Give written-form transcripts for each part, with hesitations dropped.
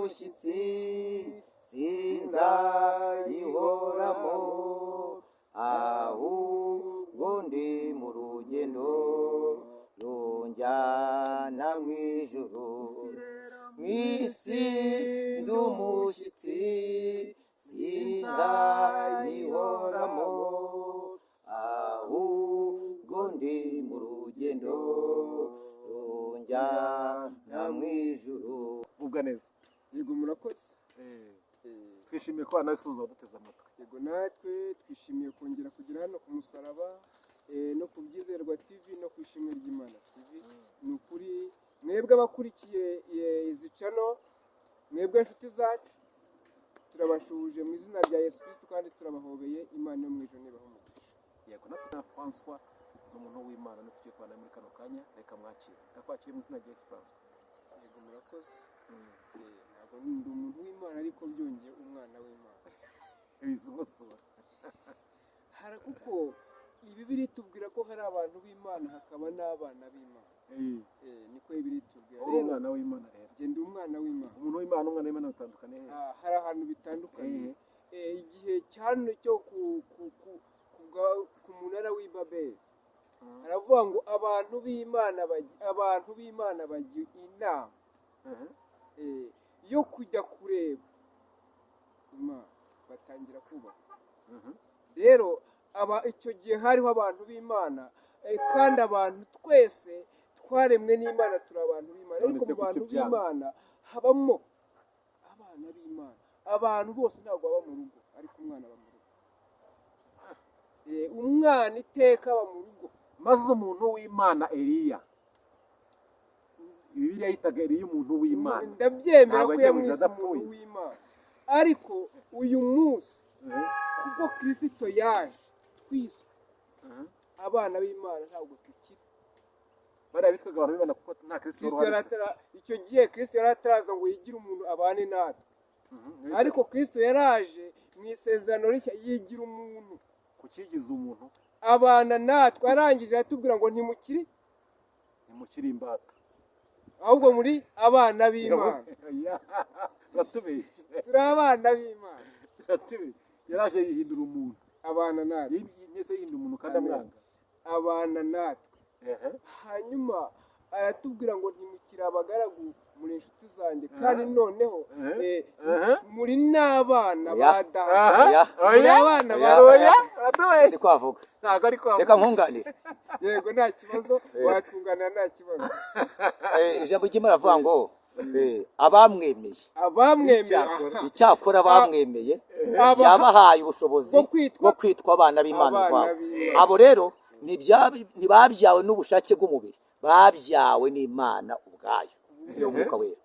umushyitsi sinzayihoramo, ahubwo ndi mu rugendo runjyana mu ijuru. Mu isi ndi umushyitsi sinzayihoramo, ahubwo ndi mu rugendo runjyana mu ijuru. Ubwa neza. Yego murakoze. Twishimiye ko anasuza duteze amatwi. Yego natwe twishimiye kongera kugira hano ku musaraba no ku Byizerwa TV no ku Ishimwe ry'Imana TV. Ni ukuri mwebwe abakurikiye izi channel, mwebwe inshuti zacu, turabashuhuje mu izina rya Yesu Kristo kandi turabahobeye. Imana yo mu ijuru nibaho umugisha. Yego natwe na François n'umuntu w'Imana n'utugiye kubana muri kano kanya, reka mwakire. Ndakwakiriye mu izina rya Yesu François. Yego murakoze. Ntabwo ndi umuntu w'Imana ariko byongeye umwana w'Imana. Bizugusura. Hari kuko Bibiri tubwira ko hari abantu b'Imana hakaba n'abana b'Imana. Niko Bibiri tubwira. Rero umwana w'Imana rero. Je ndi umwana w'Imana. Umuntu w'Imana umwana w'Imana utandukanye he? Hari ahantu bitandukanye. Igihe cyane cyo ku munara w'i Babeli. Aravuga ngo abantu b'Imana bagiye inama yo kujya kureba Imana, batangira kubaka. Rero icyo gihe hariho abantu b'Imana, kandi abantu twese twaremwe n'Imana, turi abantu b'Imana. Ariko mu bantu b'Imana habamo abana b'Imana. Abantu bose ntabwo baba mu rugo, ariko umwana aba mu rugo. Umwana iteka aba mu rugo. Maze umuntu w'Imana Eliya, Bibiliya yitaga Eliya umuntu w'Imana. Ndabyemera ko yamwise umuntu w'Imana, ariko uyu munsi kubwo Kristo yaje twise abana b'Imana ntabwo tukiri. Bariya bitwaga abantu b'Imana kuko nta Kristo wari. Icyo gihe Kristo yari ataraza ngo yigire umuntu abane natwe. Ariko Kristo yaraje mu isezerano rishya yigira umuntu. Kukigiza umuntu abana natwe, arangije aratubwira ngo ntimukiri imbata, ahubwo muri abana b'Imana. Ratubeye. Turi abana b'Imana. Ratubeye. Yaraje yihindura umuntu. Abana natwe. Yese yihindura umuntu kandi amwanga. Abana natwe. Hanyuma aratubwira ngo ntimukiri abagaragu, muri inshuti zanjye, kandi noneho muri n'abana ba Data. Muri abana ba Data. Si kwavuga. Ntabwo ari kwavuga. Reka nkunganire. Yego nta kibazo, watwunganira nta kibazo. Ijambo ry'Imana avuga ngo abamwemeye. Icyakora abamwemeye yabahaye ubushobozi bwo kwitwa abana b'Imana ubwabo. Abo rero ntibabyawe n'ubushake bw'umubiri, babyawe n'Imana ubwayo. Umwuka wera.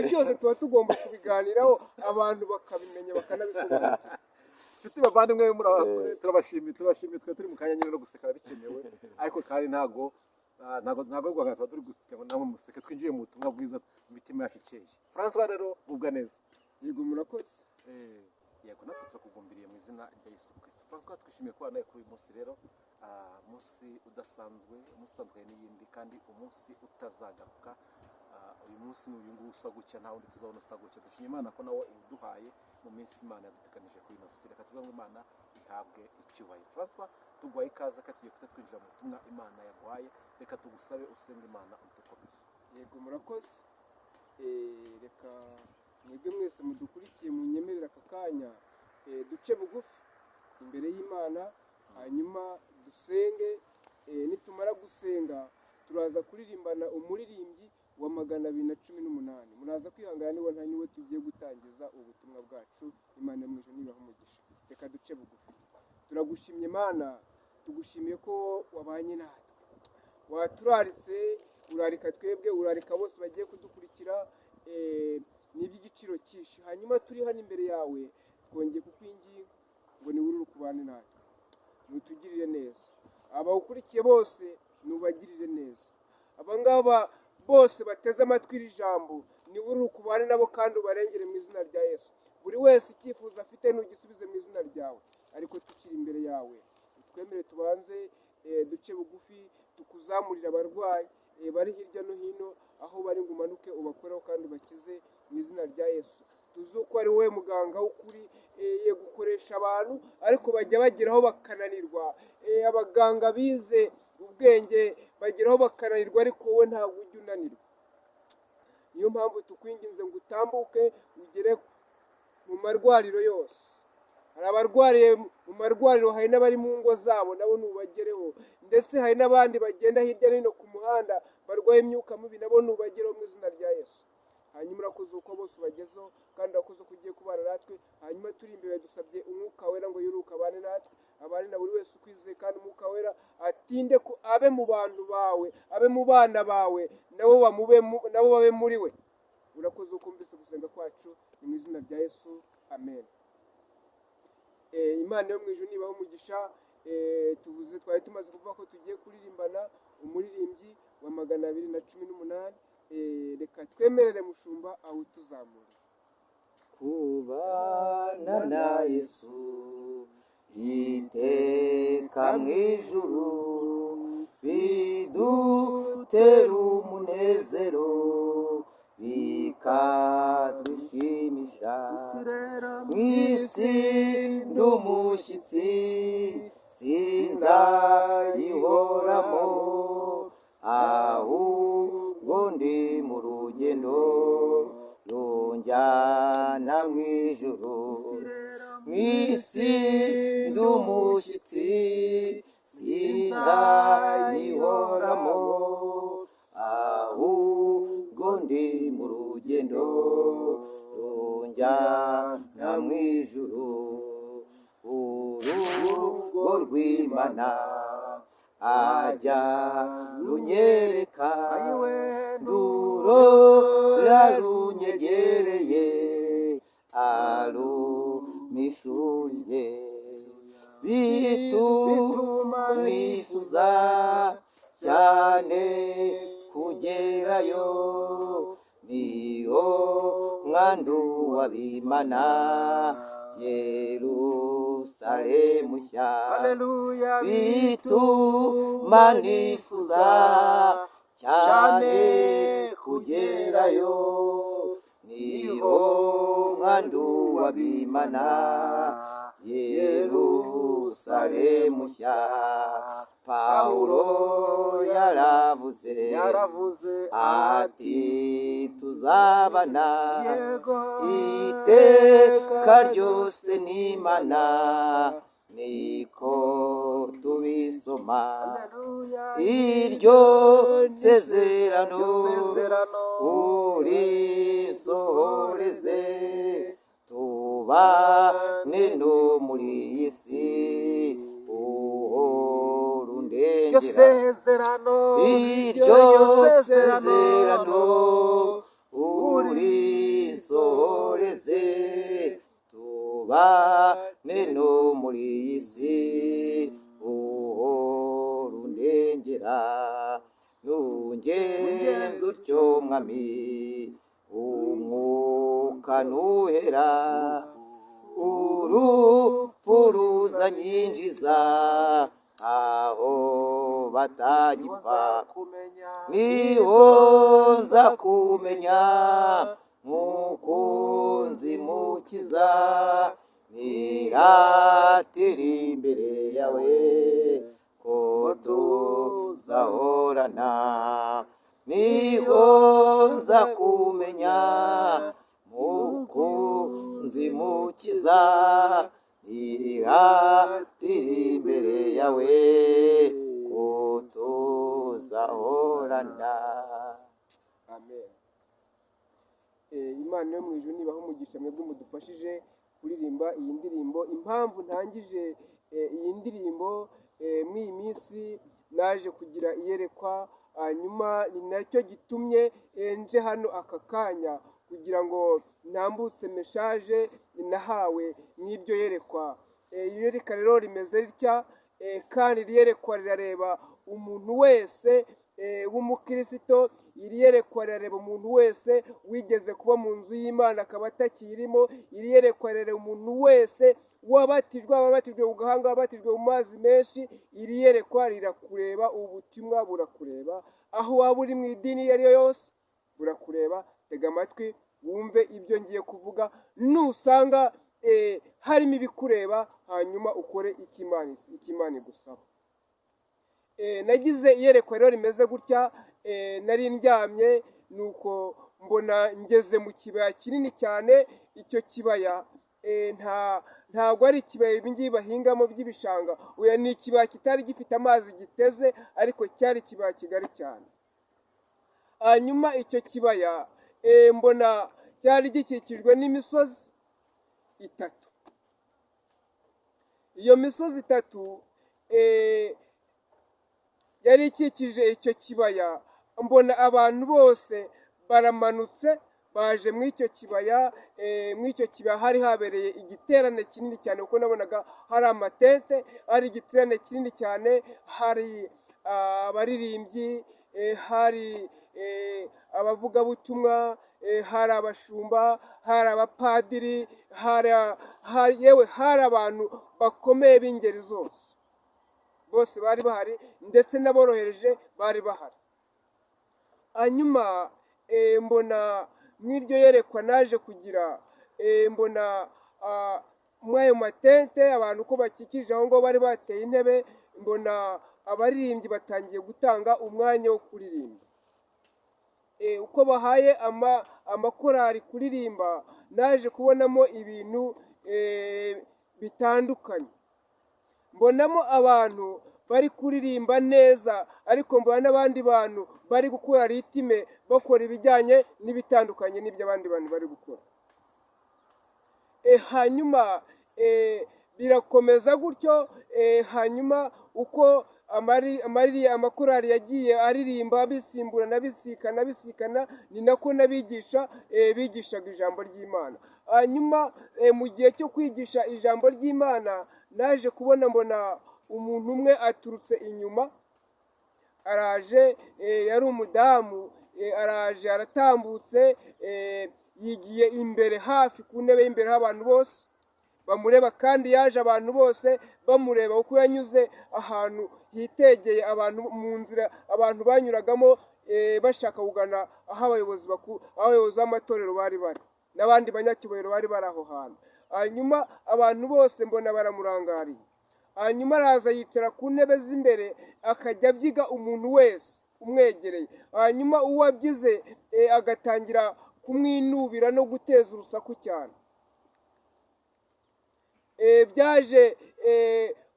Byose tuba tugomba kubiganiraho, abantu bakabimenya bakanabisobanukirwa. Nshuti bavandimwe, turabashimiye twe turi mu kanya nyine no guseka bikenewe, ariko kandi ntago rwanga tuba turi guseka ngo namwe museke, twinjiye mu butumwa bwiza, imitima yacu ikeye. François rero ubwa neza. Yego murakoze. Yego natwe turakugumbiriye mu izina rya Yesu Kristo. François, twishimiye kubana nawe kuri uyu munsi rero, umunsi udasanzwe, umunsi utandukanye n'iyindi, kandi umunsi utazagaruka. Uyu munsi uyu nguyu usa gutya, nta wundi tuzabona usa gutya. Dushimye Imana ko nawe iduhaye mu minsi Imana yaduteganije kuri ino si. Reka tuvuge ngo Imana ihabwe icyubahiro. François, tuguhaye ikaze kandi tugiye guhita twinjira mu butumwa Imana yaguhaye. Reka tugusabe usenge Imana udukomeze. Yego murakoze. Reka mwebwe mwese mudukurikiye munyemerera aka kanya duce bugufi imbere y'Imana, hanyuma dusenge. Nitumara gusenga turaza kuririmbana umuririmbyi wa 218. Muraza kwihangana niwe tugiye gutangiza ubutumwa bwacu. Imana mu ijuru nibaho umugisha. Reka duce bugufi. Turagushimye Imana, tugushimiye ko wabanye natwe, waturaritse, urarika twebwe, urarika bose bagiye kudukurikira n'iby'igiciro cyinshi. Hanyuma turi hano imbere yawe, twongeye kukwinginga ngo ni wururu kubane natwe, nutugirire neza. Abawukurikiye bose nubagirire neza. Abangaba bose bateze amatwi iri jambo, ni wururu kubane nabo kandi ubarengere mu izina rya Yesu. Buri wese icyifuzo afite n'ugisubize mu izina ryawe. Ariko tukiri imbere yawe, twemere tubanze duce bugufi, tukuzamurira abarwayi, bari hirya no hino aho bari ngo umanuke ubakoreho kandi ubakize mu izina rya Yesu. Tuzi ko ari wowe muganga w'ukuri ye gukoresha abantu ariko bajya bageraho bakananirwa. Abaganga bize ubwenge bageraho bakananirwa ariko wowe ntabwo ujya unanirwa. Niyo mpamvu tukwinginze ngo utambuke ugere mu marwariro yose. Hari abarwariye mu marwariro, hari n'abari mu ngo zabo nabo nubagereho, ndetse hari n'abandi bagenda hirya no hino ku muhanda barwaye imyuka mibi nabo nubagereho mu izina rya Yesu. Hanyuma urakoze uko bose ubagezeho kandi urakoze ko ugiye kubana natwe. Hanyuma turi imbere dusabye umwuka wera ngo yuruke abane natwe, abane na buri wese ukwizeye, kandi umwuka wera atinde ko abe mu bantu bawe, abe mu bana bawe, nabo babe muri we. Urakoze uko mbese gusenga kwacu ni mu izina rya Yesu, amen. Imana yo mu ijuru nibaho umugisha. Twari tumaze kuvuga ko tugiye kuririmbana umuririmbyi wa 218. Reka twemerere mushumba aho tuzamura. Kubana na Yesu iteka mu ijuru bidutera umunezero bikadushimisha. Mu isi ndi umushyitsi sinzayihoramo, ahubwo ndi mu rugendo runjyana mu ijuru. Mu isi ndi umushyitsi sinzayihoramo, ahubwo ndi mu rugendo runjyana mu ijuru. Urugo rw'Imana ajya runyereka, ndurora runyegereye arumishuriye, bituma nifuza cyane kugerayo. Niho mwandu w'Abimana Yerusalemu nshya, bituma nifuza cyane kugerayo. Niho mwandu w'Abimana Yerusalemu nshya. Pawulo yaravuze ati tuzabana iteka ryose n'Imana, niko tubisoma. Iryo sezerano urisohoreze, tubane no muri iyi si uhora undengera. Iryo sezerano urisohoreze, tubane no muri iyi si uhora undengera. Nungenza utyo mwami umwuka nuhera, urupfu ruzanyinjiza aho batagipfa. Niho nza kumenya mukunzi mukiza, niratira imbere yawe ko tuzahorana. Niho nza kumenya mukunzi mukiza, niratira imbere yawe ko tuzahorana. Amen. Imana yo mu ijuru nibaho umugisha mwebwe mudufashije kuririmba iyi ndirimbo. Impamvu ntangije iyi ndirimbo mw'iyi minsi naje kugira iyerekwa, hanyuma ni nacyo gitumye nje hano aka kanya kugira ngo ntambutse meshaje nahawe n'iryo yerekwa. Iyerekwa rero rimeze ritya, kandi iyerekwa rirareba umuntu wese w'umukristo iri yerekwa rirareba umuntu wese wigeze kuba mu nzu y'Imana akaba atakirimo, iri yerekwa rirareba umuntu wese wabatijwe, ababatijwe mu gahanga, ababatijwe mu mazi menshi, iri yerekwa rirakureba, ubu butumwa burakureba, aho waba uri mu idini iyo ari yo yose burakureba. Tega amatwi wumve ibyo ngiye kuvuga, nusanga harimo ibikureba hanyuma ukore icyo Imana igusaba. Nagize iyerekwa rero rimeze gutya, nari ndyamye nuko mbona ngeze mu kibaya kinini cyane. Icyo kibaya ntabwo ari ikibaya ibi ngibi bahingamo by'ibishanga, oya, ni ikibaya kitari gifite amazi giteze, ariko cyari ikibaya kigari cyane. Hanyuma icyo kibaya mbona cyari gikikijwe n'imisozi itatu. Iyo misozi itatu yari ikikije icyo kibaya. Mbona abantu bose baramanutse baje muri icyo kibaya. Muri icyo kibaya hari habereye igiterane kinini cyane, kuko nabonaga hari amatente, hari igiterane kinini cyane, hari abaririmbyi, hari abavugabutumwa, hari abashumba, hari abapadiri, yewe hari abantu bakomeye b'ingeri zose, bose bari bahari, ndetse n'aborohereje bari bahari. Hanyuma mbona mw'iryo yerekwa naje kugira, mbona muri ayo matente abantu uko bakikije aho ngaho bari bateye intebe, mbona abaririmbyi batangiye gutanga umwanya wo kuririmba. Uko bahaye amakorari kuririmba, naje kubonamo ibintu bitandukanye. Mbonamo abantu bari kuririmba neza, ariko mbona n'abandi bantu bari gukora ritime, bakora ibijyanye n'ibitandukanye n'ibyo abandi bantu bari gukora. Hanyuma birakomeza gutyo. Hanyuma uko amakorari yagiye aririmba bisimburana, bisikana, ni nako n'abigisha bigishaga ijambo ry'Imana. Hanyuma mu gihe cyo kwigisha ijambo ry'Imana, naje kubona mbona umuntu umwe aturutse inyuma, araje, yari umudamu, araje aratambutse, yigiye imbere hafi ku ntebe y'imbere y'abantu bose bamureba, kandi yaje abantu bose bamureba uko yanyuze ahantu hitegeye abantu mu nzira abantu banyuragamo bashaka kugana aho abayobozi b'amatorero bari bari, n'abandi banyacyubahiro bari bari aho hantu. Hanyuma abantu bose mbona baramurangariye. Hanyuma araza yicara ku ntebe z'imbere, akajya abyiga umuntu wese umwegereye. Hanyuma uwo abyize agatangira kumwinubira no guteza urusaku cyane. Byaje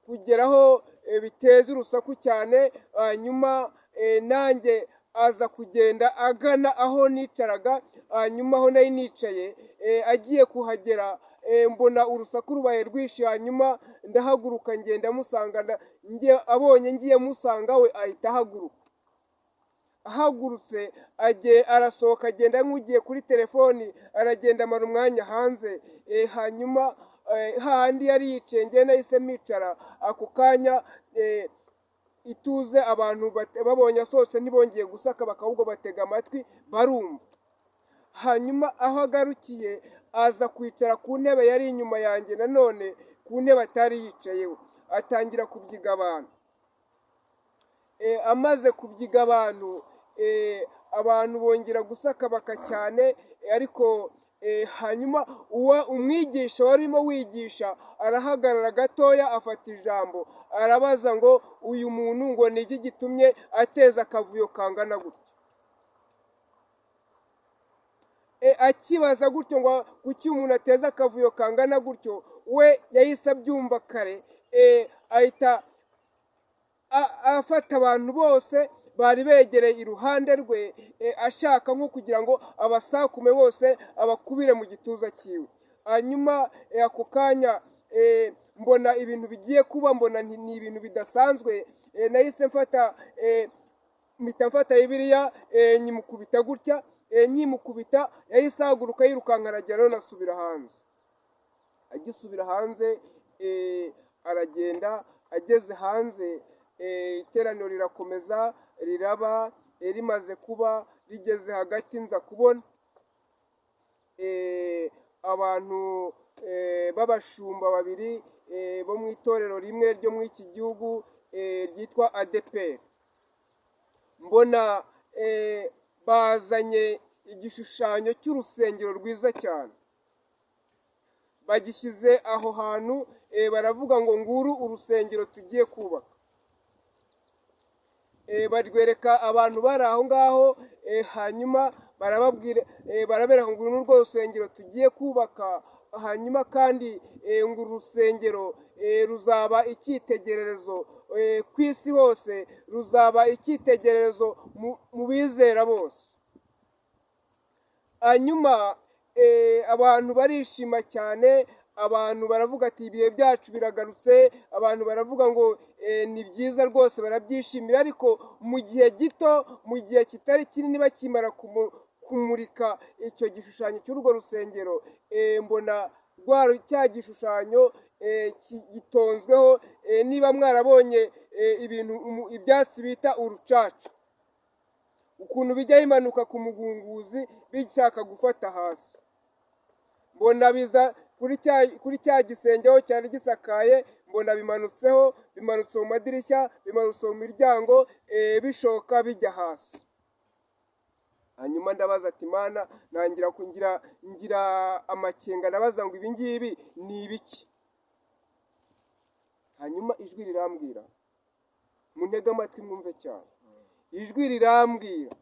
kugeraho biteza urusaku cyane. Hanyuma nanjye aza kugenda agana aho nicaraga. Hanyuma aho nari nicaye, agiye kuhagera, mbona urusaku rubaye rwinshi. Hanyuma ndahaguruka ngenda musanga, abonye ngiye musanga we ahita ahaguruka. Ahagurutse arasohoka, agenda nk'ugiye kuri telefoni, aragenda amara umwanya hanze. Hanyuma hahandi yari yicaye njye nahise mwicara. Ako kanya ituze, abantu babonye asohotse ntibongeye gusaka, bakahubwo batega amatwi barumva. Hanyuma aho agarukiye, aza kwicara ku ntebe yari inyuma yanjye, nanone ku ntebe atari yicayeho, atangira kubyiga abantu. Amaze kubyiga abantu, abantu bongera gusakabaka cyane. Ariko hanyuma umwigisha warimo wigisha arahagarara gatoya, afata ijambo, arabaza ngo uyu muntu ngo ni iki gitumye ateza akavuyo kangana gutya. Akibaza gutyo ngo kuki umuntu ateza akavuyo kangana gutyo, we yahise abyumva kare. Ahita afata abantu bose bari begereye iruhande rwe, ashaka nko kugira ngo abasakume bose abakubire mu gituza cyiwe. Hanyuma ako kanya mbona ibintu bigiye kuba, mbona ni ibintu bidasanzwe. Nahise mfata Bibiliya, nyimukubita gutya. Nyimukubita yahise ahaguruka yirukanka, aragera none asubira hanze. Agisubira hanze, aragenda. Ageze hanze, iteraniro rirakomeza riraba. rimaze kuba rigeze hagati nza kubona abantu b'abashumba babiri bo mu itorero rimwe ryo muri iki gihugu ryitwa ADEPR. Mbona bazanye igishushanyo cy'urusengero rwiza cyane, bagishyize aho hantu, baravuga ngo nguru urusengero tugiye kubaka. Barwereka abantu bari aho ngaho, hanyuma barabereka ngo uru rwo rusengero tugiye kubaka, hanyuma kandi ngo urusengero ruzaba icyitegererezo ku isi hose, ruzaba icyitegererezo mu bizera bose. Hanyuma abantu barishima cyane, abantu baravuga ati ibihe byacu biragarutse, abantu baravuga ngo ni byiza rwose, barabyishimira. Ariko mu gihe gito, mu gihe kitari kinini, bakimara kumurika icyo gishushanyo cy'urwo rusengero, mbona cya gishushanyo gitonzweho, niba mwarabonye ibyatsi bita urucaca, ukuntu bijya bimanuka ku mugunguzi bishaka gufata hasi. Mbona biza kuri cya gisenge aho cyari gisakaye, mbona bimanutse mu madirishya, bimanutse mu miryango, bishoka bijya hasi. Hanyuma ndabaza ati Mana, ngira amakenga, ndabaza ngo ibi ngibi ni ibiki? Hanyuma ijwi rirambwira, muntege amatwi mwumve cyane. Ijwi rirambwira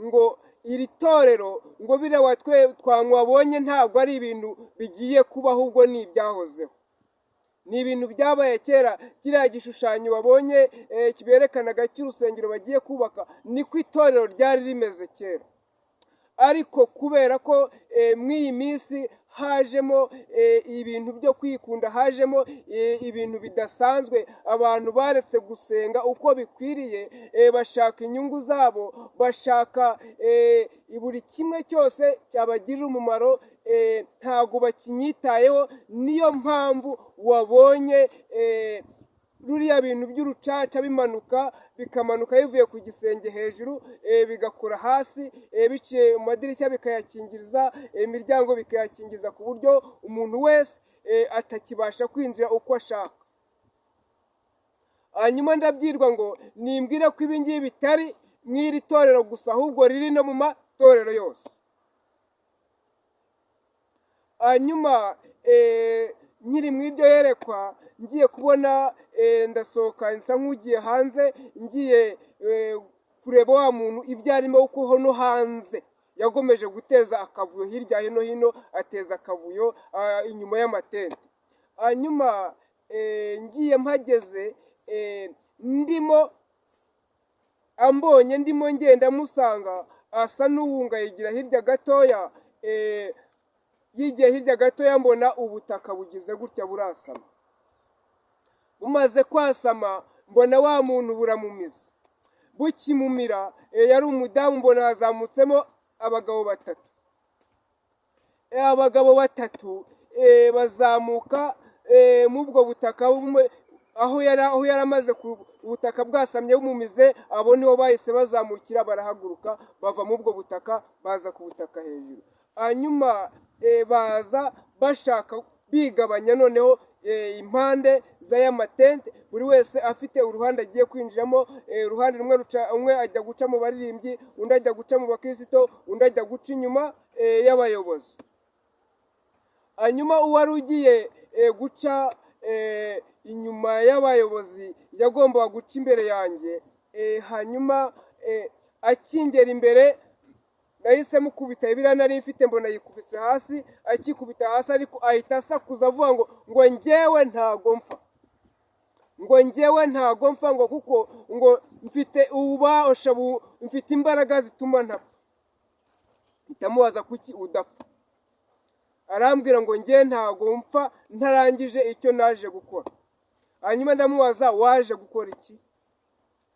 ngo iri torero, ngo biriya twabonye ntabwo ari ibintu bigiye kuba, ahubwo ni ibyahozeho, ni ibintu byabaye kera. Kiriya gishushanyo babonye kiberekanaga cy'urusengero bagiye kubaka, niko itorero ryari rimeze kera. Ariko kubera ko mw'iyi minsi hajemo ibintu byo kwikunda, hajemo ibintu bidasanzwe, abantu baretse gusenga uko bikwiriye, bashaka inyungu zabo, bashaka buri kimwe cyose cyabagirira umumaro, ntabwo bakinyitayeho. Niyo mpamvu wabonye ruriya bintu by'urucaca bimanuka, bikamanuka bivuye ku gisenge hejuru, bigakora hasi, biciye mu madirishya bikayakingiriza, imiryango bikayakingiriza, ku buryo umuntu wese atakibasha kwinjira uko ashaka. Hanyuma ndabyirwa ngo nimbwire ko ibi ngibi bitari mu iri torero gusa, ahubwo riri no mu matorero yose. Hanyuma nkiri mu iryo yerekwa, ngiye kubona ndasohoka, nsa nk'ugiye hanze, ngiye kureba wa muntu ibyo arimo, kuko hano hanze yagomeje guteza akavuyo, hirya no hino ateza akavuyo inyuma y'amatente. Hanyuma ngiye mpageze, ambonye ndimo ngenda musanga, asa n'uwunga, yigira hirya gatoya, yigiye hirya gatoya, mbona ubutaka bugize gutya burasama. Bumaze kwasama, mbona wa muntu buramumiza. Bukimumira, yari umudamu, mbona hazamutsemo abagabo batatu. Abagabo batatu bazamuka mu ubwo butaka, aho yari amaze ubutaka bwasamye bumumize, abo niho bahise bazamukira, barahaguruka, bava mu ubwo butaka, baza ku butaka hejuru. Hanyuma baza bashaka bigabanya noneho impande z'aya matente, buri wese afite uruhande agiye kwinjiramo. Uruhande rumwe umwe ajya guca mu baririmbyi, undi ajya guca mu bakristo, undi ajya guca inyuma y'abayobozi. Hanyuma uwari ugiye guca inyuma y'abayobozi yagombaga guca imbere yanjye. Hanyuma akingera imbere, nahise mukubita ibiriya nari mfite, mbona yikubitse hasi. Akikubita hasi ariko ahita asakuza avuga ngo njyewe ntago mpfa, ngo njyewe ntago mpfa, ngo kuko ngo mfite ububasha, mfite imbaraga zituma ntapfa. Ndamubaza kuki udapfa? Arambwira ngo njye ntago mpfa ntarangije icyo naje gukora. Hanyuma ndamubaza, waje gukora iki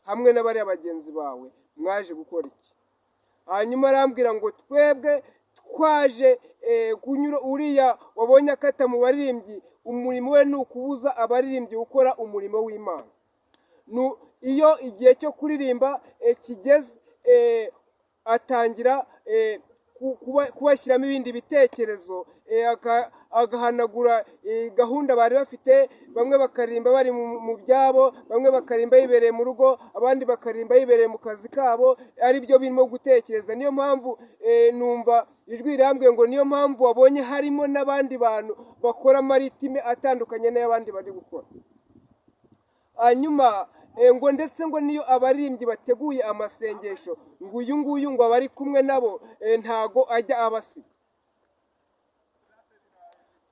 hamwe n'abari bagenzi bawe, mwaje gukora iki? Hanyuma arambwira ngo twebwe twaje kunyura, uriya wabonye akata mu baririmbyi, umurimo we ni ukubuza abaririmbyi gukora umurimo w'Imana. iyo igihe cyo kuririmba kigeze, atangira kubashyiramo ibindi bitekerezo, agahanagura gahunda bari bafite. Bamwe bakaririmba bari mu byabo, bamwe bakaririmba yibereye mu rugo, abandi bakaririmba yibereye mu kazi kabo, ari byo birimo gutekereza. Niyo mpamvu numva ijwi rirambwiye ngo niyo mpamvu wabonye harimo n'abandi bantu bakora amaritime atandukanye n'ay'abandi bari gukora. Hanyuma ngo ndetse ngo niyo abaririmbyi bateguye amasengesho, ngo uyu nguyu ngo abari kumwe nabo ntago ajya abasiga.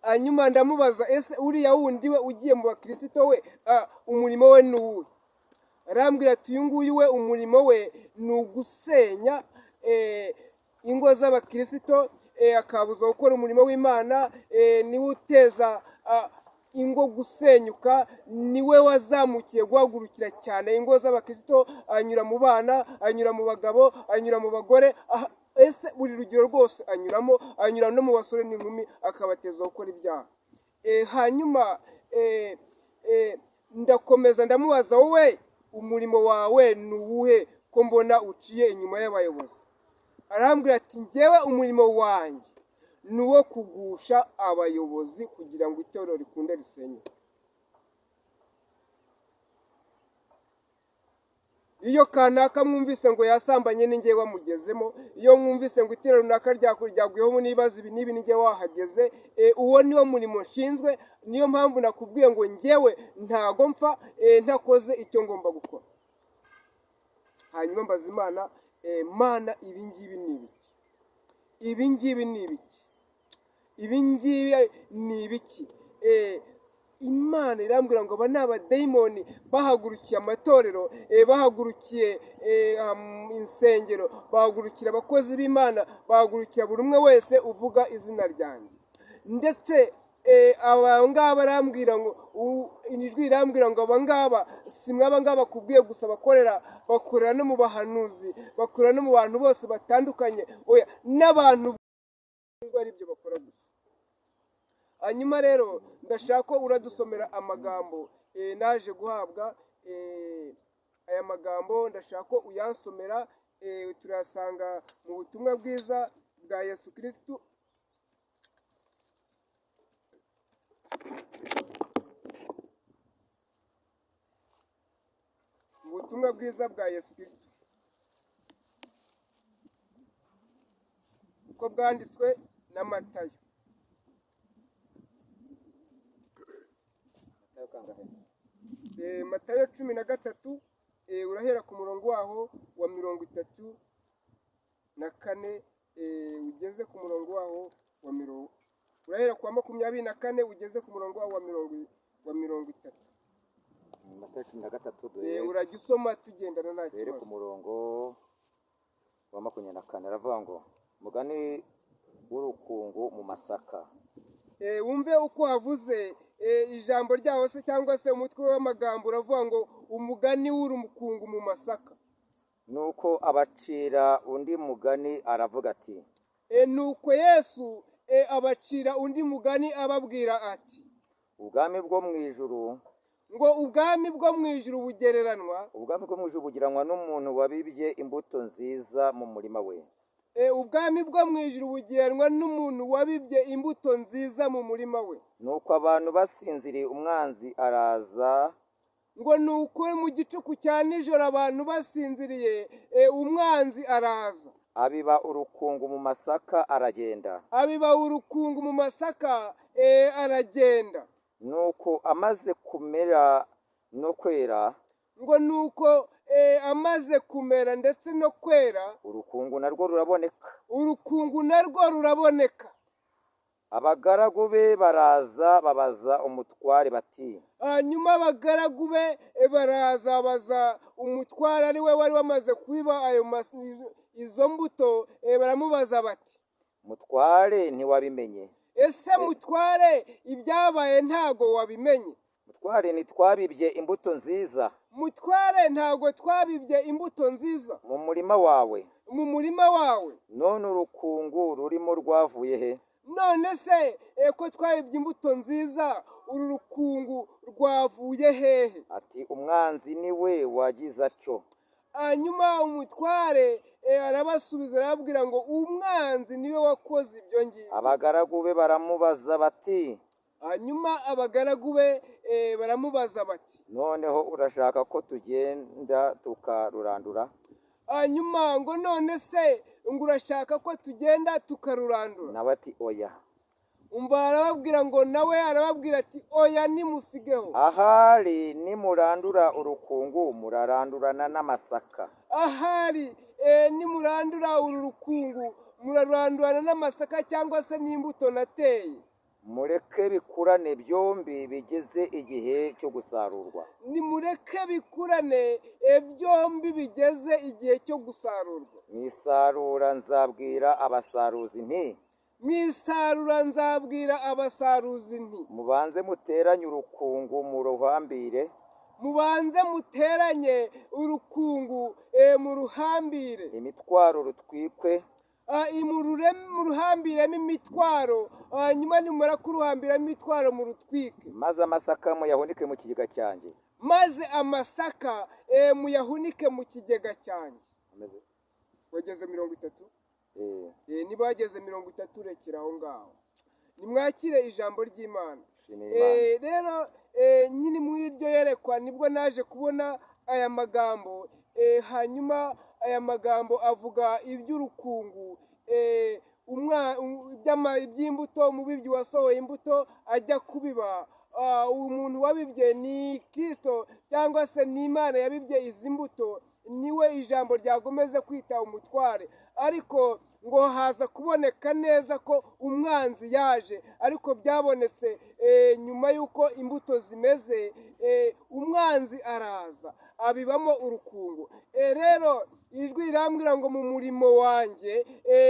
Hanyuma ndamubaza, ese uriya wundi we ugiye mu bakirisito we umurimo we ni uwuhe? Arambwira ati uyu nguyu we umurimo we ni ugusenya ingo z'abakirisito, akabuza gukora umurimo w'Imana, niwe uteza ingo gusenyuka, niwe wazamukiye guhagurukira cyane ingo z'abakirisito, anyura mu bana, anyura mu bagabo, anyura mu bagore, ese buri rugero rwose anyuramo, anyura no mu basore n'inkumi akabateza gukora ibyaha. Hanyuma ndakomeza ndamubaza, wowe umurimo wawe ni uwuhe ko mbona uciye inyuma y'abayobozi? Arambwira ati njyewe umurimo wanjye ni uwo kugusha abayobozi kugira ngo itorero rikunde risenyuke. Iyo kanaka mwumvise ngo yasambanye ni njyewe wamugezemo, iyo mwumvise ngo itorero runaka ryaguyeho n'ibibazo ibi n'ibi ni njyewe wahageze, uwo niwo murimo nshinzwe. Niyo mpamvu nakubwiye ngo njyewe ntago mpfa ntakoze icyo ngomba gukora. Hanyuma mbaza Imana, Mana ibi ngibi ni ibiki? Ibi ngibi ni ibiki? Ibi ngibi ni ibiki? Imana irambwira ngo aba ni abadayimoni bahagurukiye amatorero, bahagurukiye insengero, bahagurukira abakozi b'Imana, bahagurukira buri umwe wese uvuga izina ryanjye. Ndetse abangaba arambwira ngo ijwi rirambwira ngo abangaba si mwe abangaba bakubwiye gusa bakorera no mu bahanuzi, bakorera no mu bantu bose batandukanye, oya n'abantu ari byo bakora gusa. Hanyuma rero ndashaka ko uradusomera amagambo naje guhabwa. Aya magambo ndashaka ko uyansomera, turasanga mu butumwa bwiza bwa Yesu Kristo. Ubutumwa bwiza bwa Yesu Kristo uko bwanditswe na Matayo. Matayo 13, urahera ku murongo waho wa 34 ugeze ku murongo waho wa 40. Urahera ku 24 ugeze ku murongo waho wa 30. Matayo 13 urajya usoma tugendana nta kibazo. Ku murongo wa 24 aravuga ngo mugani w'urukungu mu masaka. Wumve uko havuze ijambo ryaho se cyangwa se umutwe w'amagambo uravuga ngo umugani w'urukungu mu masaka. Nuko abacira undi mugani aravuga ati, nuko Yesu abacira undi mugani ababwira ati, ubwami bwo mu ijuru, ngo ubwami bwo mu ijuru bugereranwa, ubwami bwo mu ijuru bugiranwa n'umuntu wabibye imbuto nziza mu murima we. Ubwami bwo mu ijuru bugereranwa n'umuntu wabibye imbuto nziza mu murima we. Nuko abantu basinziriye umwanzi araza, ngo nuko mu gicuku cya nijoro abantu basinziriye umwanzi araza, abiba urukungu mu masaka aragenda. Abiba urukungu mu masaka aragenda. Nuko amaze kumera no kwera, ngo nuko amaze kumera ndetse no kwera, urukungu narwo ruraboneka. Urukungu narwo ruraboneka. Abagaragu be baraza babaza umutware bati, hanyuma abagaragu be baraza babaza umutware ari we wari wamaze kubiba izo mbuto, baramubaza bati, mutware ntiwabimenye? Ese mutware ibyabaye ntago wabimenye? Mutware ntitwabibye imbuto nziza. Mutware ntago twabibye imbuto nziza mu murima wawe. Mu murima wawe. None urukungu rurimo rwavuye he? None se ko twabibye imbuto nziza, uru rukungu rwavuye hehe? ati umwanzi ni we wagize atyo. Hanyuma umutware arabasubiza arababwira ngo umwanzi niwe wakoze ibyo ngibyo. Abagaragu be baramubaza bati, hanyuma abagaragu be baramubaza bati, noneho urashaka ko tugenda tukarurandura? hanyuma ngo none se ngo urashaka ko tugenda tukarurandura? nawe ati oya. umva arababwira ngo nawe arababwira ati oya nimusigeho. ahari nimurandura urukungu murarandurana n'amasaka. ahari nimurandura uru rukungu murarandurana n'amasaka cyangwa se n'imbuto nateye. mureke bikurane byombi bigeze igihe cyo gusarurwa. nimureke bikurane byombi bigeze igihe cyo gusarurwa. mu isarura nzabwira abasaruzi nti, mu isarura nzabwira abasaruzi nti, mubanze muteranye urukungu mu ruhambire, mubanze muteranye urukungu mu ruhambire, imitwaro rutwikwe, muruhambiremo imitwaro, hanyuma nimara kuruhambiramo imitwaro mu rutwike, maze amasaka muyahunike mu kigega cyanjye. maze amasaka muyahunike mu kigega cyanjye. wageze 30? niba wageze 30 rekera aho ngaho, nimwakire ijambo ry'Imana. rero nyine muri iryo yerekwa nibwo naje kubona aya magambo. hanyuma aya magambo avuga iby'urukungu, iby'imbuto, umubibyi wasohoye imbuto ajya kubiba. umuntu wabibye ni Kristo cyangwa se ni Imana yabibye izi mbuto, niwe ijambo ryagomeze kwita umutware. ariko ngo haza kuboneka neza ko umwanzi yaje, ariko byabonetse nyuma y'uko imbuto zimeze, umwanzi araza abibamo urukungu. rero ijwi rirambwira ngo mu murimo wanjye,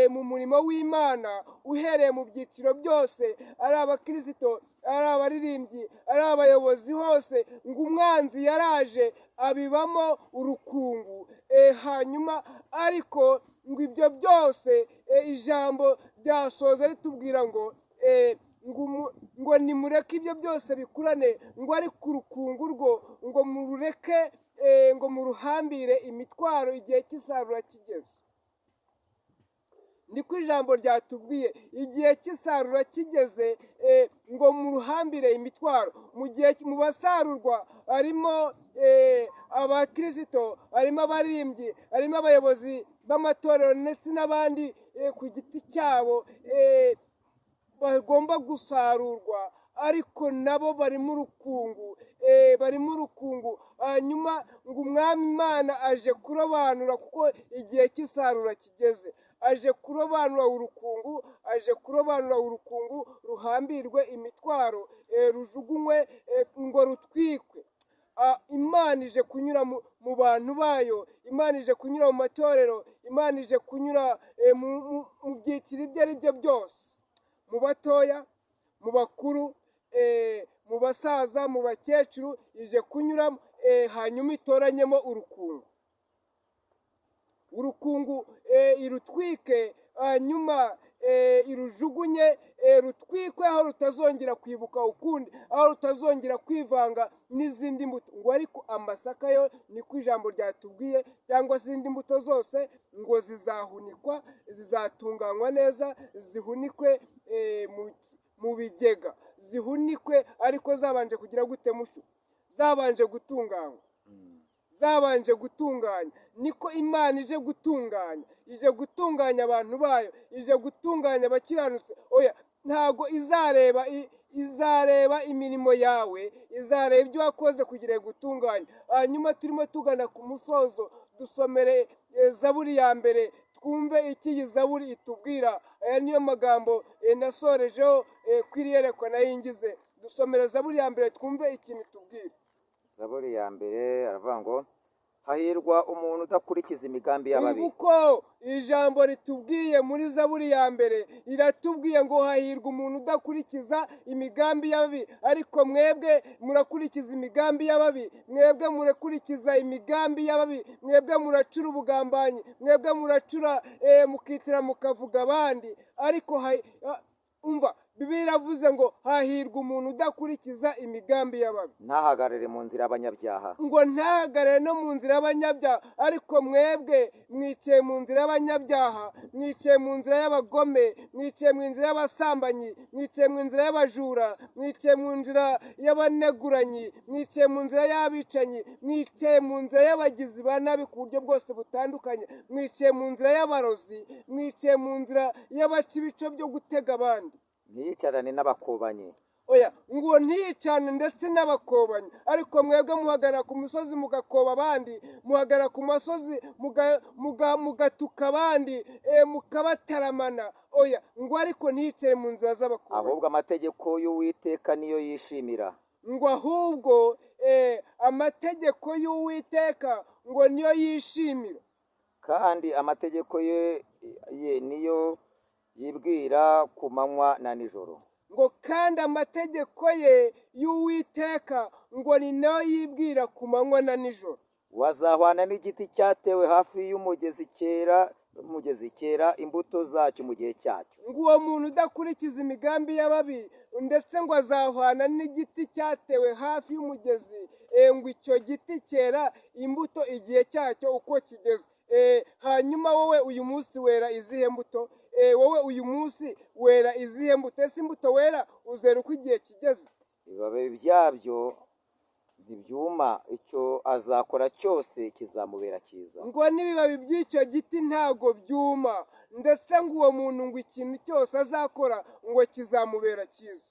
mu murimo w'Imana, uhereye mu byiciro byose, ari abakirisito, ari abaririmbyi, ari abayobozi, hose ngo umwanzi yaraje abibamo urukungu. hanyuma ariko ngo ibyo byose ijambo ryasoza ritubwira ngo nimureke ibyo byose bikurane, ngo ariko urukungu rwo ngo murureke, ngo muruhambire imitwaro igihe cy'isarura kigeze. niko ijambo ryatubwiye, igihe cy'isarura kigeze, ngo muruhambire imitwaro. mu basarurwa harimo abakirisito, harimo abaririmbyi, harimo abayobozi b'amatorero ndetse n'abandi ku giti cyabo bagomba gusarurwa, ariko nabo barimo urukungu, barimo urukungu. hanyuma ngo umwami Imana aje kurobanura, kuko igihe cy'isarura kigeze, aje kurobanura urukungu, aje kurobanura urukungu ruhambirwe imitwaro, rujugunywe ngo rutwikwe. Imana ije kunyura mu bantu bayo, Imana ije kunyura mu matorero, Imana ije kunyura mu byiciro ibyo ari byo byose, mu batoya, mu bakuru, mu basaza, mu bakecuru, ije kunyuramo, hanyuma itoranyemo urukungu irutwike, hanyuma irujugunye, rutwikwe aho rutazongera kwibuka ukundi, aho rutazongera kwivanga n'izindi mbuto. ngo ariko amasaka yo, niko ijambo ryatubwiye, cyangwa se izindi mbuto zose, ngo zizahunikwa, zizatunganywa neza, zihunikwe mu bigega, zihunikwe ariko zabanje kugira gute mushu, zabanje gutunganywa, zabanje gutunganya. niko Imana ije gutunganya, ije gutunganya abantu bayo, ije gutunganya abakiranutsi. oya, ntago izareba imirimo yawe, izareba ibyo wakoze kugira ngo gutunganye. hanyuma turimo tugana ku musozo, dusomere Zaburi ya mbere, twumve icyo iyi Zaburi itubwira. aya niyo magambo nasorejeho kw'iri yerekwa nayingize. dusomere Zaburi ya mbere twumve ikintu itubwira. Zaburi ya mbere aravuga ngo, hahirwa umuntu udakurikiza imigambi y'ababi. uko ijambo ritubwiye muri Zaburi ya mbere, riratubwiye ngo hahirwa umuntu udakurikiza imigambi y'ababi. ariko mwebwe murakurikiza imigambi y'ababi, mwebwe murakurikiza imigambi y'ababi, mwebwe muracura ubugambanyi, mwebwe muracura mukitira mukavuga abandi. ariko umva, Bibiliya iravuze ngo hahirwa umuntu udakurikiza imigambi y'ababi, ntahagarare mu nzira y'abanyabyaha, ngo ntahagarare no mu nzira y'abanyabyaha. Ariko mwebwe mwicaye mu nzira y'abanyabyaha, mwicaye mu nzira y'abagome, mwicaye mu nzira y'abasambanyi, mwicaye mu nzira y'abajura, mwicaye mu nzira y'abaneguranyi, mwicaye mu nzira y'abicanyi, mwicaye mu nzira y'abagizi ba nabi ku buryo bwose butandukanye, mwicaye mu nzira y'abarozi, mwicaye mu nzira y'abaca ibico byo gutega abandi. ntiyicarane n'abakobanyi. Oya, ngo ntiyicane ndetse n'abakobanyi. Ariko mwebwe muhagarara ku misozi mugakoba abandi, muhagarara ku masozi mugatuka abandi, mukabataramana. Oya, ngo ariko ntiyicare mu nzira z'abakobanyi, ahubwo amategeko y'Uwiteka niyo yishimira. ngo ahubwo amategeko y'Uwiteka ngo niyo yishimira, kandi amategeko ye niyo yibwira ku manywa na nijoro. ngo kandi amategeko ye y'Uwiteka ngo ni nayo yibwira ku manywa na nijoro. Wazahwana n'igiti cyatewe hafi y'umugezi cyera imbuto zacyo mu gihe cyacyo. Ngo uwo muntu udakurikiza imigambi y'ababi ndetse ngo azahwana n'igiti cyatewe hafi y'umugezi, ngo icyo giti cyera imbuto igihe cyacyo uko kigeze. Hanyuma wowe uyu munsi wera izihe mbuto? Wowe uyu munsi wera izihe mbuto? Ese imbuto wera uzera uko igihe kigeze? Ibibabi byabyo ntibyuma, icyo azakora cyose kizamubera cyiza. Ngo n'ibibabi by'icyo giti ntago byuma, ndetse ngo uwo muntu ngo ikintu cyose azakora ngo kizamubera cyiza.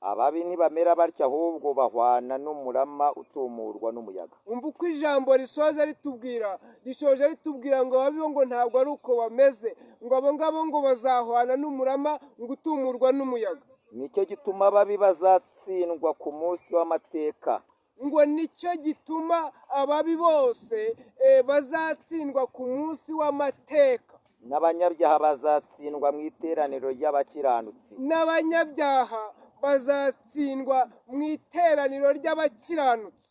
Ababi ntibamera batyo, ahubwo bahwana n'umurama utumurwa n'umuyaga. Umva uko ijambo rishoje ritubwira ngo ababi ngo ntabwo ari uko bameze, ngo abo ngabo ngo bazahwana n'umurama ngo utumurwa n'umuyaga. Nicyo gituma ababi bazatsindwa ku munsi w'amateka. Ngo nicyo gituma ababi bose bazatsindwa ku munsi w'amateka, n'abanyabyaha bazatsindwa mu iteraniro ry'abakiranutsi. n'abanyabyaha bazatsindwa mu iteraniro ry'abakiranutsi.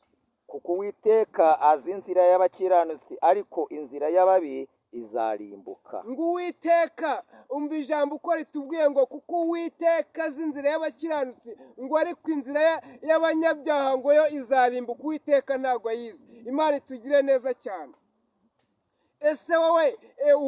Kuko Uwiteka azi inzira y'abakiranutsi, ariko inzira y'ababi izarimbuka. Ngo Uwiteka, umva ijambo uko ritubwiye ngo kuko Uwiteka azi inzira y'abakiranutsi, ngo ariko inzira y'abanyabyaha ngo yo izarimbuka. Uwiteka ntabwo ayizi. Imana itugire neza cyane. Ese wowe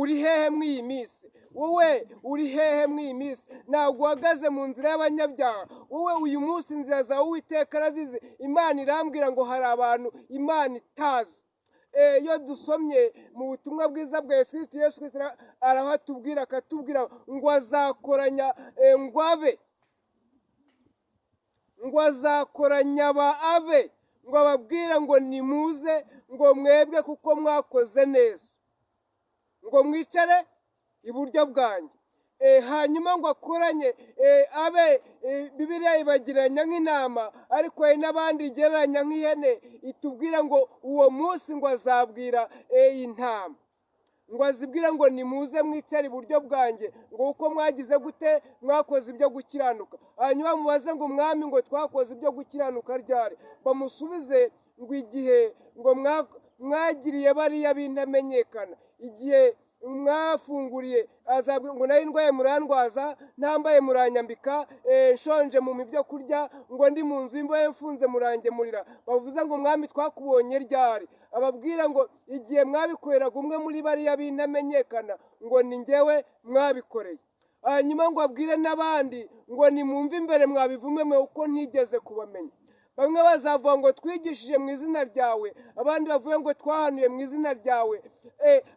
uri hehe mw'iyi minsi? Wowe uri hehe mw'iyi minsi? Ntabwo uhagaze mu nzira y'abanyabyaha. Wowe uyu munsi inzira zawe Uwiteka arazizi. Imana irambwira ngo hari abantu Imana itazi. Iyo dusomye mu butumwa bwiza bwa Yesu Kristo arahatubwira akatubwira ngo azakoranya ngo azakoranya abe, ngo ababwira ngo nimuze ngo mwebwe kuko mwakoze neza, ngo mwicare iburyo bwanjye. Hanyuma ngo akoranye abe, Bibiliya ibagereranya nk'intama, ariko hari n'abandi igereranya nk'ihene. Itubwira ngo uwo munsi ngo azabwira intama, ngo azibwire ngo nimuze mwicare iburyo bwanjye, ngo uko mwagize gute? Mwakoze ibyo gukiranuka. Hanyuma mubaze ngo umwami ngo twakoze ibyo gukiranuka ryari? Bamusubize ngo igihe ngo mwagiriye bariya bintamenyekana, igihe mwafunguriye, azabwira ngo nari ndwaye murandwaza, ntambaye muranyambika, nshonje mu ibyo kurya, ngo ndi mu nzu y'imbohe mfunze murangemurira. Bavuze ngo mwami twakubonye ryari? Ababwira ngo igihe mwabikoreraga umwe muri bariya bintamenyekana, ngo ni njyewe mwabikoreye. Hanyuma ngo abwire n'abandi ngo nimwumve imbere mwabivume mwe uko ntigeze kubamenya. Bamwe bazavuga ngo twigishije mu izina ryawe, abandi bavuye ngo twahanuye mu izina ryawe,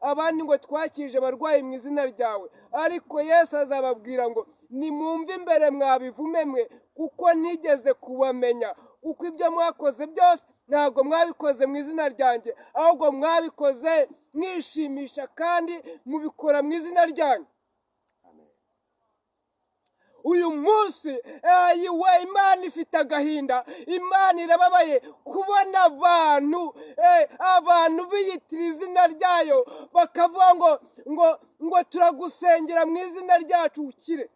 abandi ngo twakije abarwayi mu izina ryawe. Ariko Yesu azababwira ngo nimwumve imbere mwabivume mwe kuko ntigeze kubamenya, kuko ibyo mwakoze byose ntabwo mwabikoze mu izina ryanjye, ahubwo mwabikoze mwishimisha kandi mubikora mu izina ryanyu. Uyu munsi yiwe Imana ifite agahinda. Imana irababaye kubona abantu biyitira izina ryayo, bakavuga ngo turagusengera mu izina ryacu ukire.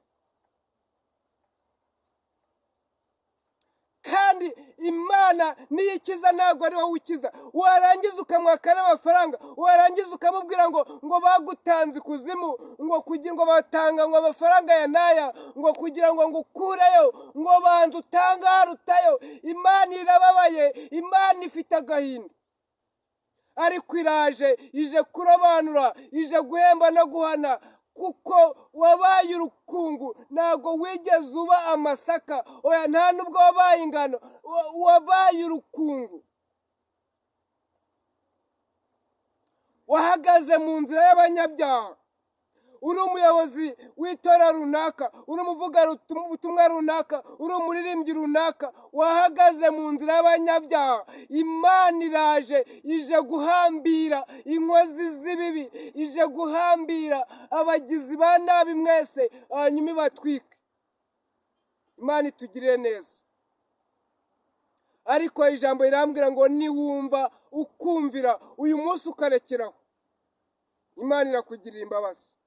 kandi imana niyo ikiza ntabwo ari wowe ukiza. Warangiza ukamwaka n'amafaranga, warangiza ukamubwira ngo bagutanze ikuzimu, ngo kugira ngo batanga ngo amafaranga ya naya, ngo kugira ngo ukureyo, ngo banza utangarutayo. Imana irababaye, imana ifite agahinda, ariko ije kurobanura, ije guhemba no guhana, kuko wabaye urukungu, ntabwo wigeze uba amasaka, oya nta nubwo wabaye ingano, wabaye urukungu. Wahagaze mu nzira y'abanyabyaha, uri umuyobozi w'itora runaka, uri umuvugabutumwa runaka, uri umuririmbyi runaka, wahagaze mu nzira y'abanyabyaha. Imana ije guhambira inkozi z'ibibi, ije guhambira abagizi ba nabi mwese, hanyuma ibatwike. Imana itugirire neza. Ariko ijambo rirambwira ngo niwumva ukumvira uyu munsi ukarekeraho, Imana irakugirira imbabazi.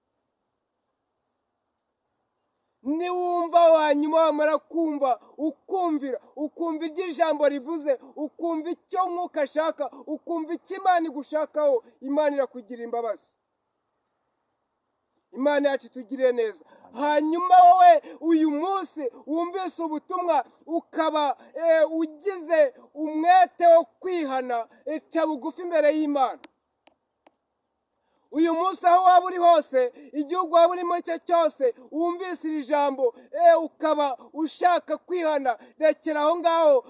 Niwumva hanyuma wamara kumva ukumvira, ukumva ibyo ijambo rivuze, ukumva icyo Mwuka ashaka, ukumva icyo Imana igushakaho, Imana irakugirira imbabazi. Imana yacu itugirire neza. Hanyuma wowe uyu munsi wumvise ubutumwa, ukaba ugize umwete wo kwihana, ca bugufi imbere y'Imana. Uyu munsi aho waba uri hose, igihugu waba urimo icyo cyose, wumvise iri jambo, ukaba ushaka kwihana, rekera aho ngaho,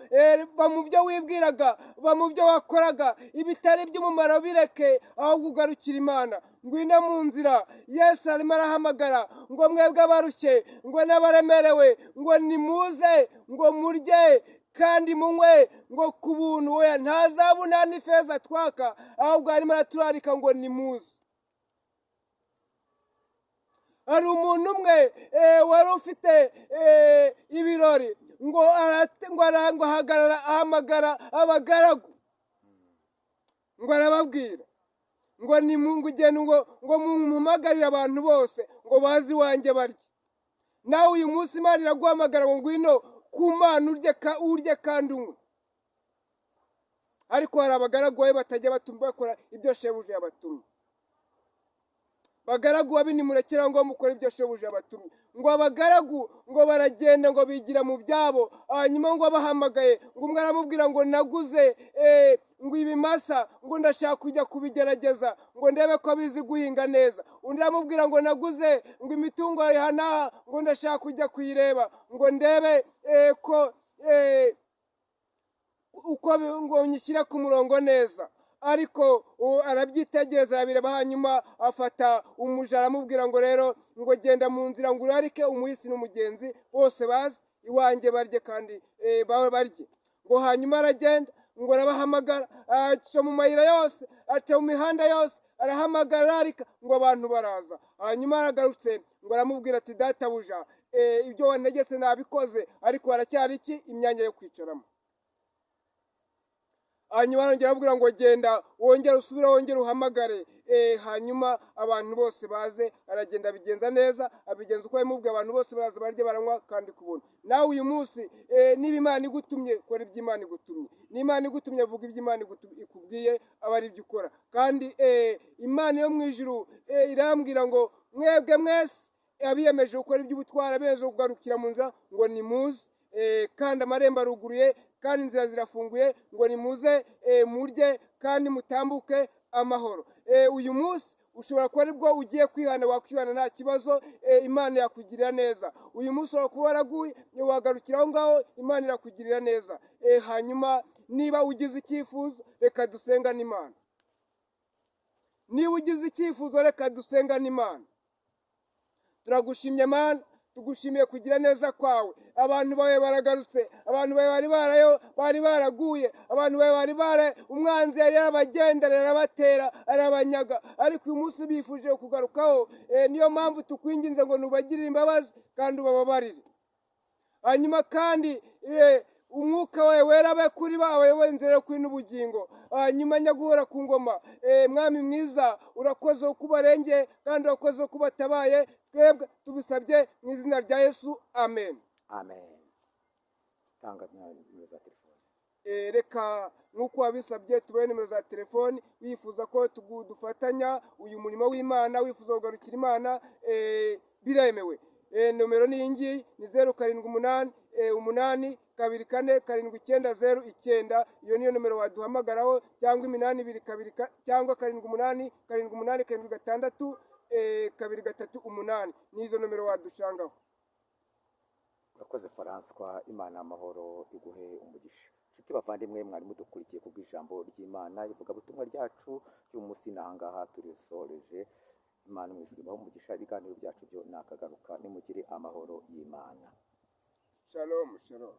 va mu byo wibwiraga, va mu byo wakoraga, ibitari by'umumaro bireke, ahubwo ugarukira Imana. Ngwino mu nzira, Yesu arimo arahamagara ngo mwebwe abarushye, ngo n'abaremerewe, ngo nimuze, ngo murye kandi munywe, ngo ku buntu. Oya nta zahabu nta n'ifeza twaka, ahubwo arimo araturarika ngo nimuze. Hari umuntu umwe wari ufite ibirori, ngo ahamagara abagaragu, ngo arababwira ngo nimugende ngo mumpamagarire abantu bose ngo bazi iwanjye barye. Nawe uyu munsi Imana iraguhamagara ngo ngwino ku Mana urye kandi unywe. Ariko hari abagaragu bawe batajya bakora ibyo shebuja yabatumye. Bagaragu babi nimurekera ngo mukore ibyo shebuja yabatumye. Ngo abagaragu ngo baragenda ngo bigira mu byabo, hanyuma ngo bahamagaye, ngo umwe aramubwira ngo naguze ngo ibimasa, ngo ndashaka kujya kubigerageza ngo ndebe ko bizi guhinga neza. Undi aramubwira ngo naguze ngo imitungo ihanaha, ngo ndashaka kujya kuyireba ngo ndebe ko uko ngo nyishyira ku murongo neza. Ariko arabyitegereza arabireba, hanyuma afata umuja aramubwira ngo rero ngo genda mu nzira ngo urarike umuhisi n'umugenzi bose bazi iwanjye barye kandi bawe barye. Ngo hanyuma aragenda ngo arabahamagara, aca mu mayira yose, aca mu mihanda yose, arahamagara ararika, ngo abantu baraza. Hanyuma aragarutse ngo aramubwira ati databuja, ibyo wantegetse nabikoze, ariko haracyari iki? Imyanya yo kwicaramo. Hanyuma arongera aramubwira ngo genda wongere usubire wongere uhamagare, hanyuma abantu bose baze. Aragenda abigenza neza, abigenza uko yamubwiye, abantu bose baraza barye baranywa kandi ku buntu. Nawe uyu munsi niba Imana igutumye, kora ibyo Imana igutumye. N'Imana igutumye, vuga ibyo Imana ikubwiye, aba ari ibyo ukora. Kandi Imana yo mu ijuru irambwira ngo mwebwe mwese abiyemeje gukora iby'ubutwara, abiyemeje kugarukira mu nzira, ngo nimuze, kandi amarembo aruguruye kandi inzira zirafunguye, ngo nimuze murye kandi mutambuke amahoro. Uyu munsi ushobora kuba aribwo ugiye kwihana, wakwihana nta kibazo, Imana yakugirira neza. Uyu munsi ushobora kuba waraguye, wagarukira aho ngaho, Imana irakugirira neza. Hanyuma niba ugize icyifuzo, reka dusenga n'Imana. Niba ugize icyifuzo, reka dusenga n'Imana. Turagushimye Mana, tugushimiye kugira neza kwawe. Abantu bawe baragarutse, abantu bawe bari baraguye, abantu bawe umwanzi yari yarabagendera, arabatera, arabanyaga, ariko uyu munsi bifuje kugarukaho. Niyo mpamvu tukwinginze ngo nubagirire imbabazi kandi ubababarire. Hanyuma kandi umwuka wawe wera abe kuri bawe, wenzere kuri n'ubugingo. Hanyuma nyaguhora ku ngoma, Mwami mwiza, urakoze wo kubarengeye kandi urakoze wo kubatabaye. Twebwe tubisabye mu izina rya Yesu, amen. Amen. tanga nimero za telefone. Reka nk'uko wabisabye tubahe nimero za telefoni wifuza ko dufatanya uyu murimo w'Imana, wifuza kugarukira Imana, biremewe. Nomero ni iyi ngiyi, ni 078 824 iyo niyo nomero waduhamagaraho, cyangwa 82 cyangwa 78 78 238 nizo nomero wadushangaho. Urakoze François, Imana amahoro iguhe umugisha. Nshuti bavandimwe, mwari mudukurikiye kubw'ijambo ry'Imana, ivugabutumwa ryacu ry'umunsi n'ahangaha turisoreje. Imana mw'ijuru ibahe umugisha, ibiganiro byacu byo nakagaruka, nimugire amahoro y'Imana. Shalom, shalom.